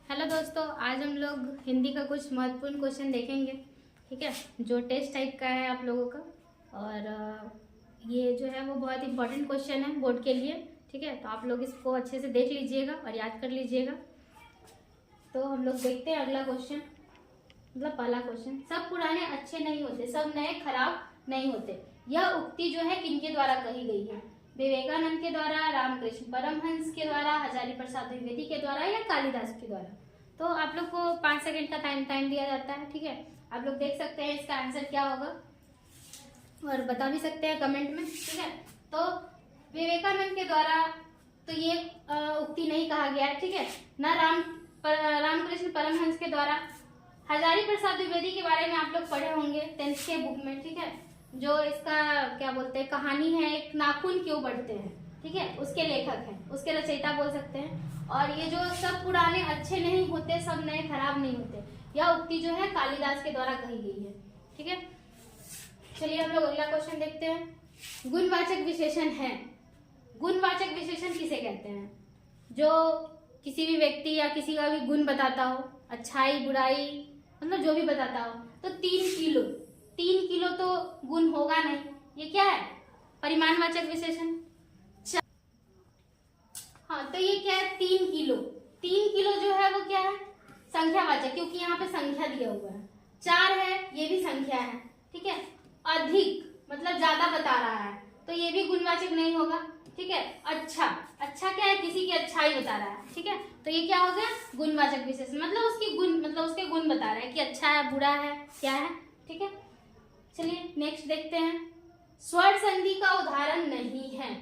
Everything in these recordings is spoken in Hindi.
हेलो दोस्तों, आज हम लोग हिंदी का कुछ महत्वपूर्ण क्वेश्चन देखेंगे। ठीक है, जो टेस्ट टाइप का है आप लोगों का। और ये जो है वो बहुत इंपॉर्टेंट क्वेश्चन है बोर्ड के लिए। ठीक है, तो आप लोग इसको अच्छे से देख लीजिएगा और याद कर लीजिएगा। तो हम लोग देखते हैं अगला क्वेश्चन। मतलब पहला क्वेश्चन, सब पुराने अच्छे नहीं होते, सब नए खराब नहीं होते। यह उक्ति जो है किनके द्वारा कही गई है? विवेकानंद के द्वारा, रामकृष्ण परमहंस के द्वारा, हजारी प्रसाद द्विवेदी के द्वारा या कालिदास के द्वारा? तो आप लोग को 5 सेकंड का टाइम दिया जाता है। ठीक है, आप लोग देख सकते हैं इसका आंसर क्या होगा और बता भी सकते हैं कमेंट में। ठीक है, तो विवेकानंद के द्वारा तो ये उक्ति नहीं कहा गया है। ठीक है, ना रामकृष्ण परमहंस के द्वारा। हजारी प्रसाद द्विवेदी के बारे में आप लोग पढ़े होंगे 10th के बुक में। ठीक है, जो इसका क्या बोलते हैं कहानी है, एक नाखून क्यों बढ़ते हैं। ठीक है, उसके लेखक हैं, उसके रचयिता बोल सकते हैं। और ये जो सब पुराने अच्छे नहीं होते, सब नए खराब नहीं होते, यह उक्ति जो है कालिदास के द्वारा कही गई है। ठीक है, चलिए हम लोग अगला क्वेश्चन देखते हैं। गुणवाचक विशेषण है। गुणवाचक विशेषण किसे कहते हैं? जो किसी भी व्यक्ति या किसी का भी गुण बताता हो, अच्छाई बुराई, मतलब जो भी बताता हो। तो 3 किलो तो गुण होगा नहीं, ये क्या है? परिमाणवाचक विशेषण। हाँ, तो ये क्या है? 3 किलो। 3 किलो जो है वो क्या है? संख्यावाचक, क्योंकि यहाँ पे संख्या दिया हुआ है। 4 है, ये भी संख्या है। ठीक है, अधिक मतलब ज्यादा बता रहा है, तो ये भी गुणवाचक नहीं होगा। ठीक है, अच्छा क्या है? किसी की अच्छाई बता रहा है। ठीक है, तो ये क्या हो गया? गुणवाचक विशेषण, मतलब उसकी गुण, मतलब उसके गुण बता रहा है कि अच्छा है, बुरा है, क्या है। ठीक है, चलिए नेक्स्ट देखते हैं। स्वर संधि का उदाहरण नहीं है।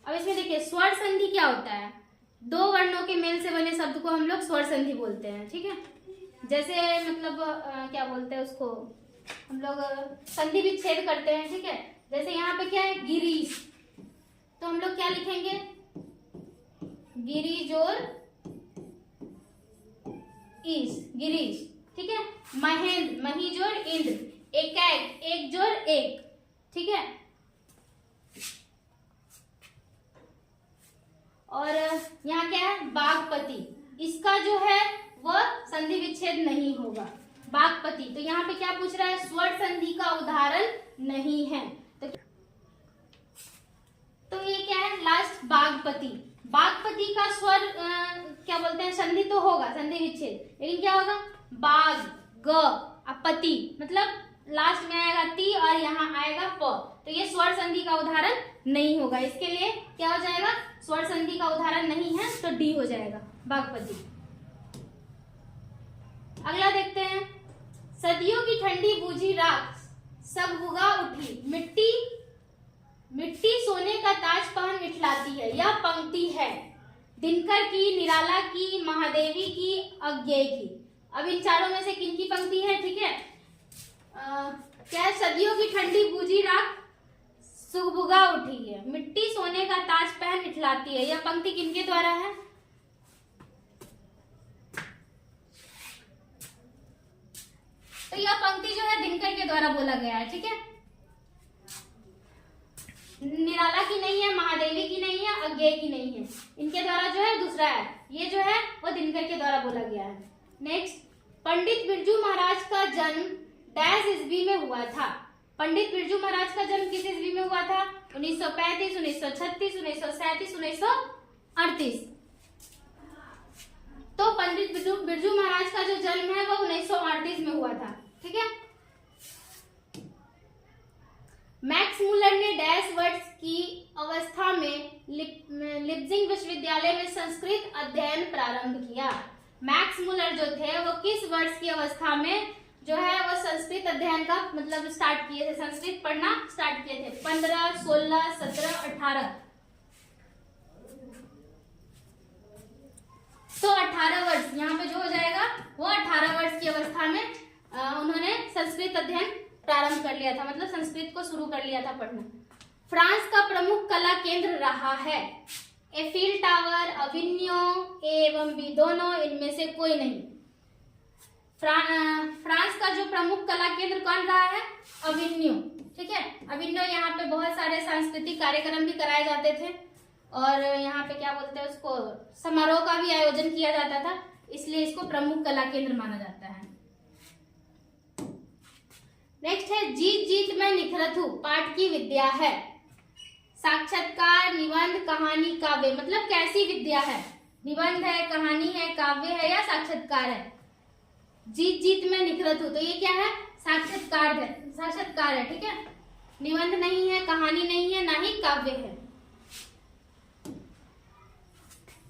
अब इसमें देखिए, स्वर संधि क्या होता है? 2 वर्णों के मेल से बने शब्द को हम लोग स्वर संधि बोलते हैं। ठीक है, जैसे मतलब क्या बोलते हैं उसको हम लोग संधि विच्छेद करते हैं। ठीक है, जैसे यहाँ पे क्या है? गिरीश, तो हम लोग क्या लिखेंगे? गिरीश और ईश, गिरीश। ठीक है, महेंद्र, मही जोड़ इंद्र, एक जोड़ एक। ठीक है, और यहाँ क्या है? बागपति, इसका जो है वह संधि विच्छेद नहीं होगा। बागपति, तो यहाँ पे क्या पूछ रहा है? स्वर संधि का उदाहरण नहीं है। तो ये क्या है? लास्ट बागपति। बागपति का स्वर क्या बोलते हैं? संधि तो होगा, संधि विच्छेद, लेकिन क्या होगा? बाग, ग, पति, मतलब लास्ट में आएगा ती और यहाँ आएगा प, तो ये स्वर संधि का उदाहरण नहीं होगा। इसके लिए क्या हो जाएगा? स्वर संधि का उदाहरण नहीं है, तो डी हो जाएगा, बागपति। अगला देखते हैं। सदियों की ठंडी बूझी राख, सब बुगा उठी, मिट्टी सोने का ताज पहन इठलाती है। यह पंक्ति है दिनकर की, निराला की, महादेवी की, अज्ञेय की। अब इन चारों में से किन की पंक्ति है? ठीक है, क्या है? सदियों की ठंडी बूझी राख सुबुगा उठी है, मिट्टी सोने का ताज पहन इठलाती है। यह पंक्ति किनके द्वारा है? तो यह पंक्ति जो है दिनकर के द्वारा बोला गया है। ठीक है, निराला की नहीं है, महादेवी की नहीं है, अज्ञेय की नहीं है, इनके द्वारा जो है दूसरा है। ये जो है वो दिनकर के द्वारा बोला गया है। नेक्स्ट, पंडित बिरजू महाराज का जन्म डैश ईस्वी में हुआ था। पंडित बिरजू महाराज का जन्म किस ईस्वी में हुआ था? 1935, 1936, 1937, 1938। तो पंडित बिरजू महाराज का जो जन्म है वो 1938 में हुआ था। ठीक है, मैक्स मुलर ने डैश वर्ष की अवस्था में लिप्जिंग विश्वविद्यालय में संस्कृत अध्ययन प्रारंभ किया। मैक्स मुलर जो थे वो किस वर्ष की अवस्था में जो है वो संस्कृत अध्ययन का मतलब स्टार्ट किए थे, संस्कृत पढ़ना स्टार्ट किए थे? 15, 16, 17, 18। तो 18 वर्ष यहाँ पे जो हो जाएगा वो 18 वर्ष की अवस्था में उन्होंने संस्कृत अध्ययन प्रारंभ कर लिया था, मतलब संस्कृत को शुरू कर लिया था पढ़ना। फ्रांस का प्रमुख कला केंद्र रहा है। एफिल टावर, अविन्यो एवं विदोनो, इनमें से कोई नहीं। फ्रांस का जो प्रमुख कला केंद्र कौन रहा है? अविन्यो। ठीक है, अविन्यो यहाँ पे बहुत सारे सांस्कृतिक कार्यक्रम भी कराए जाते थे। और यहाँ पे क्या बोलते हैं उसको, समारोह का भी आयोजन किया जाता था, इसलिए इसको प्रमुख कला केंद्र माना जाता है। नेक्स्ट है जीत जीत में निखरत हूँ, पाठ की विद्या है। साक्षात्कार, निबंध, कहानी, काव्य, मतलब कैसी विद्या है, निबंध है, कहानी है, काव्य है या साक्षात्कार है। जीत जीत में निखरत हूँ, तो ये क्या है, साक्षात्कार है, साक्षात्कार है, ठीक है। निबंध नहीं है, कहानी नहीं है, ना ही काव्य है।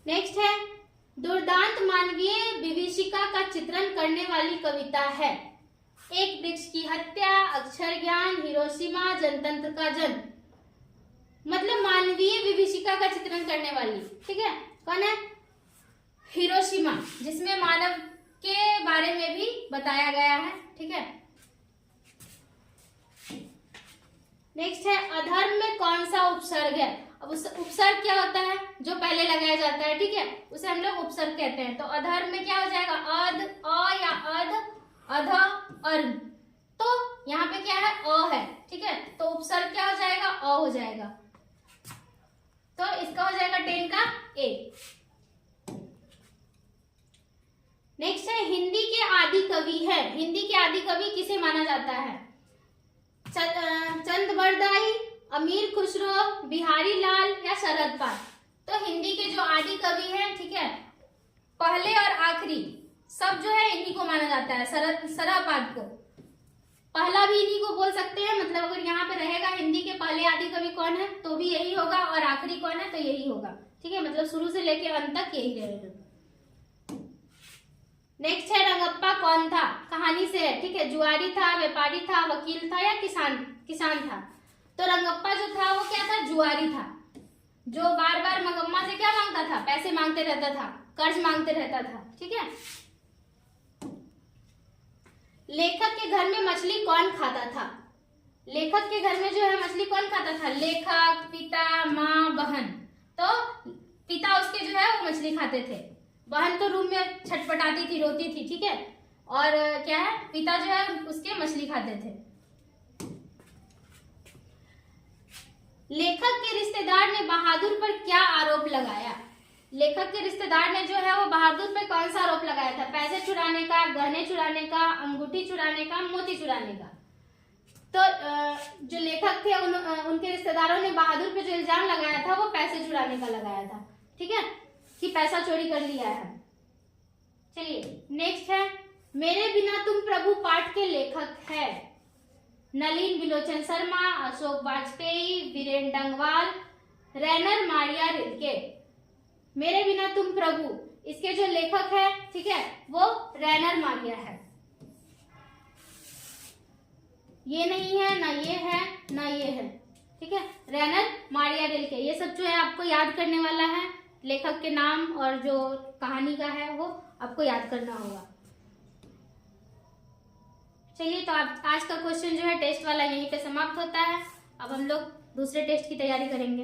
नेक्स्ट है दुर्दांत मानवीय विभीषिका का चित्रण करने वाली कविता है। एक वृक्ष की हत्या, अक्षर ज्ञान, हिरोशिमा, जनतंत्र का जन्म, मतलब मानवीय विभीषिका का चित्रण करने वाली, ठीक है, कौन है, हिरोशिमा, जिसमें मानव के बारे में भी बताया गया है, ठीक है। नेक्स्ट है अधर्म में कौन सा उपसर्ग है। अब उस उपसर्ग क्या होता है, जो पहले लगाया जाता है, ठीक है, उसे हम लोग उपसर्ग कहते हैं। तो अधर्म में क्या हो जाएगा, अध, अ या अध, अध, अर्म, तो यहाँ पे क्या है, अ है, ठीक है, तो उपसर्ग क्या हो जाएगा, अ हो जाएगा, तो इसका हो जाएगा 10 का ए। नेक्स्ट है हिंदी के आदि कवि है। हिंदी के आदि कवि किसे माना जाता है, चंद बरदाई, अमीर खुसरो, बिहारी लाल या शरद पाल। तो हिंदी के जो आदि कवि हैं, ठीक है, पहले और आखिरी सब जो है इन्हीं को माना जाता है, शरद को पहला भी इन्हीं को बोल सकते हैं, मतलब अगर यहाँ पे रहेगा हिंदी के पहले आदि कवि कौन है तो भी यही होगा, और आखिरी कौन है तो यही होगा, ठीक है, मतलब शुरू से लेके अंत तक यही रहेगा। नेक्स्ट है रंगप्पा कौन था, कहानी से है, ठीक है, जुआरी था, व्यापारी था, वकील था या किसान था। तो रंगप्पा जो था वो क्या था, जुआरी था, जो बार बार मंगम्मा से क्या मांगता था, पैसे मांगते रहता था, कर्ज मांगते रहता था, ठीक है। लेखक के घर में मछली कौन खाता था। लेखक के घर में जो है मछली कौन खाता था, लेखक, पिता, माँ, बहन। तो पिता उसके जो है वो मछली खाते थे, बहन तो रूम में छटपटाती थी, रोती थी, ठीक है, और क्या है, पिता जो है उसके मछली खाते थे। लेखक के रिश्तेदार ने बहादुर पर क्या आरोप लगाया। लेखक के रिश्तेदार ने जो है वो बहादुर पर कौन सा आरोप लगाया था, पैसे चुराने का, गहने चुराने का, अंगूठी चुराने का, मोती चुराने का। तो जो लेखक थे उनके रिश्तेदारों ने बहादुर पे जो इल्जाम लगाया था वो पैसे चुराने का लगाया था, ठीक है, कि पैसा चोरी कर लिया है। चलिए नेक्स्ट है मेरे बिना तुम प्रभु पाठ के लेखक है। Nalin Bilochan Sharma, Ashok Vajpeyi, Viren Dangwal, Rainer Maria Rilke. मेरे बिना तुम प्रभु, इसके जो लेखक है, ठीक है, वो रैनर मारिया है। ये नहीं है, ना ये है, ना ये है, ठीक है, रैनर मारिया रिल्के। ये सब जो है आपको याद करने वाला है, लेखक के नाम और जो कहानी का है वो आपको याद करना होगा। चलिए, तो आज का क्वेश्चन जो है टेस्ट वाला यहीं पे समाप्त होता है। अब हम लोग दूसरे टेस्ट की तैयारी करेंगे।